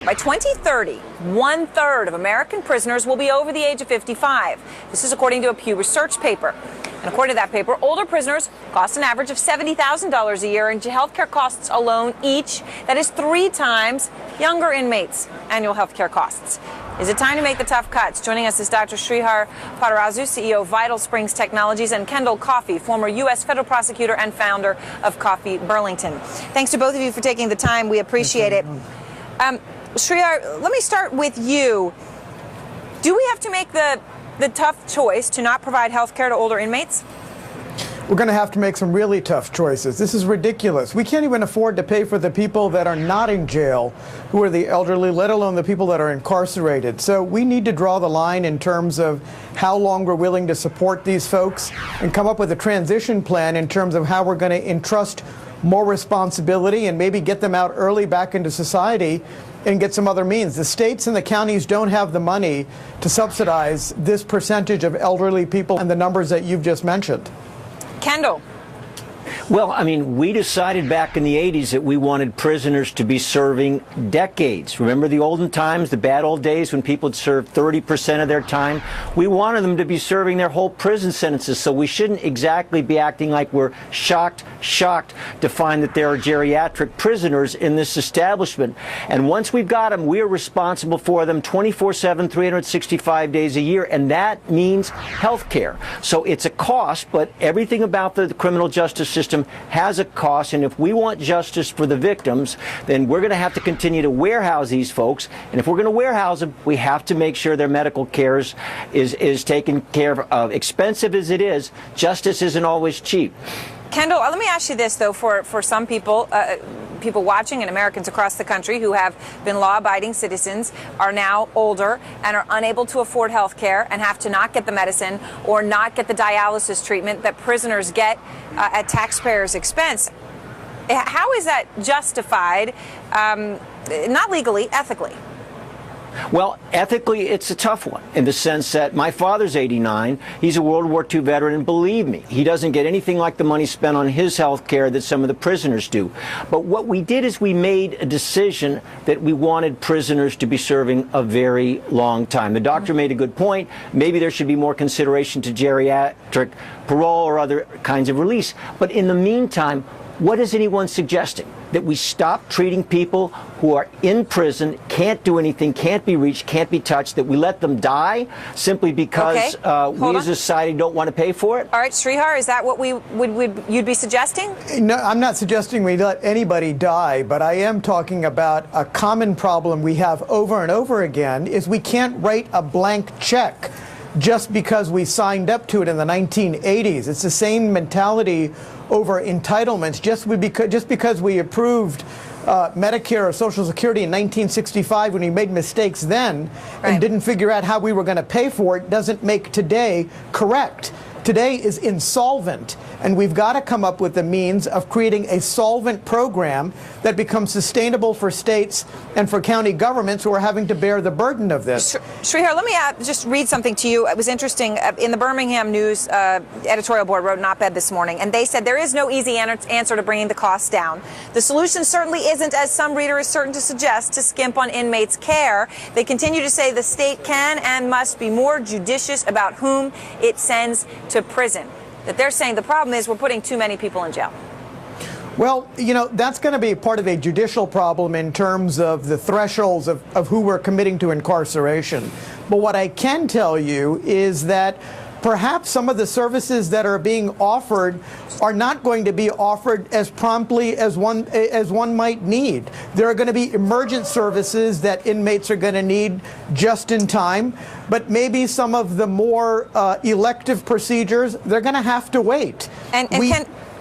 By 2030, 1/3 of American prisoners will be over the age of 55. This is according to a Pew Research paper. And according to that paper, older prisoners cost an average of $70,000 a year in health care costs alone each. That is 3 times younger inmates' annual health care costs. Is it time to make the tough cuts? Joining us is Dr. Sreedhar Potarazu, CEO of Vital Springs Technologies, and Kendall Coffey, former U.S. federal prosecutor and founder of Coffey Burlington. Thanks to both of you for taking the time. We appreciate it. Sreedhar, let me start with you. Do we have to make the tough choice to not provide health care to older inmates? We're going to have to make some really tough choices. This is ridiculous. We can't even afford to pay for the people that are not in jail, who are the elderly, let alone the people that are incarcerated. So we need to draw the line in terms of how long we're willing to support these folks and come up with a transition plan in terms of how we're going to entrust more responsibility and maybe get them out early back into society and get some other means. The states and the counties don't have the money to subsidize this percentage of elderly people and the numbers that you've just mentioned. Kendall. Well, I mean, we decided back in the 80s that we wanted prisoners to be serving decades. Remember the olden times, the bad old days when people would serve 30% of their time? We wanted them to be serving their whole prison sentences, so we shouldn't exactly be acting like we're shocked to find that there are geriatric prisoners in this establishment. And once we've got them, we are responsible for them 24/7, 365 days a year, and that means health care. So it's a cost, but everything about the criminal justice system has a cost, and if we want justice for the victims, then we're going to have to continue to warehouse these folks, and if we're going to warehouse them, we have to make sure their medical care is taken care of. Expensive as it is, justice isn't always cheap. Kendall, let me ask you this, though, for some people, people watching and Americans across the country who have been law-abiding citizens, are now older and are unable to afford health care and have to not get the medicine or not get the dialysis treatment that prisoners get at taxpayers' expense. How is that justified, not legally, ethically? Well, ethically, it's a tough one in the sense that my father's 89. He's a World War II veteran, and believe me, he doesn't get anything like the money spent on his health care that some of the prisoners do. But what we did is we made a decision that we wanted prisoners to be serving a very long time. The doctor made a good point. Maybe there should be more consideration to geriatric parole or other kinds of release. But in the meantime, what is anyone suggesting? That we stop treating people who are in prison, can't do anything, can't be reached, can't be touched, that we let them die simply because we as a society don't want to pay for it? All right, Sreedhar, is that what you'd be suggesting? No, I'm not suggesting we let anybody die, but I am talking about a common problem we have over and over again is we can't write a blank check just because we signed up to it in the 1980s. It's the same mentality over entitlements. Just because we approved Medicare or Social Security in 1965 when we made mistakes then and didn't figure out how we were going to pay for it doesn't make today correct. Today is insolvent, and we've got to come up with the means of creating a solvent program that becomes sustainable for states and for county governments who are having to bear the burden of this. Sreedhar, let me just read something to you. It was interesting. In the Birmingham News editorial board wrote an op-ed this morning, and they said there is no easy answer to bringing the costs down. The solution certainly isn't, as some reader is certain to suggest, to skimp on inmates' care. They continue to say the state can and must be more judicious about whom it sends to prison. That they're saying the problem is we're putting too many people in jail. Well, you know, that's going to be part of a judicial problem in terms of the thresholds of who we're committing to incarceration. But what I can tell you is that perhaps some of the services that are being offered are not going to be offered as promptly as one might need. There are going to be emergent services that inmates are going to need just in time, but maybe some of the more elective procedures, they're going to have to wait.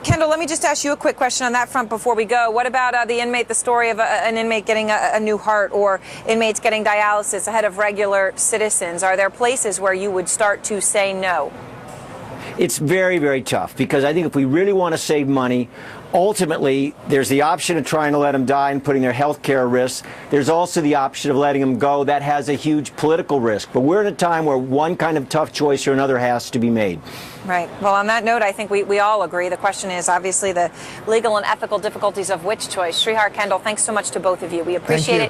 Kendall, let me just ask you a quick question on that front before we go. What about the story of an inmate getting a new heart or inmates getting dialysis ahead of regular citizens? Are there places where you would start to say no? It's very, very tough because I think if we really want to save money, ultimately there's the option of trying to let them die and putting their health care at risk. There's also the option of letting them go. That has a huge political risk. But we're in a time where one kind of tough choice or another has to be made. Right. Well, on that note, I think we all agree. The question is obviously the legal and ethical difficulties of which choice. Sreedhar, Kendall, thanks so much to both of you. We appreciate it.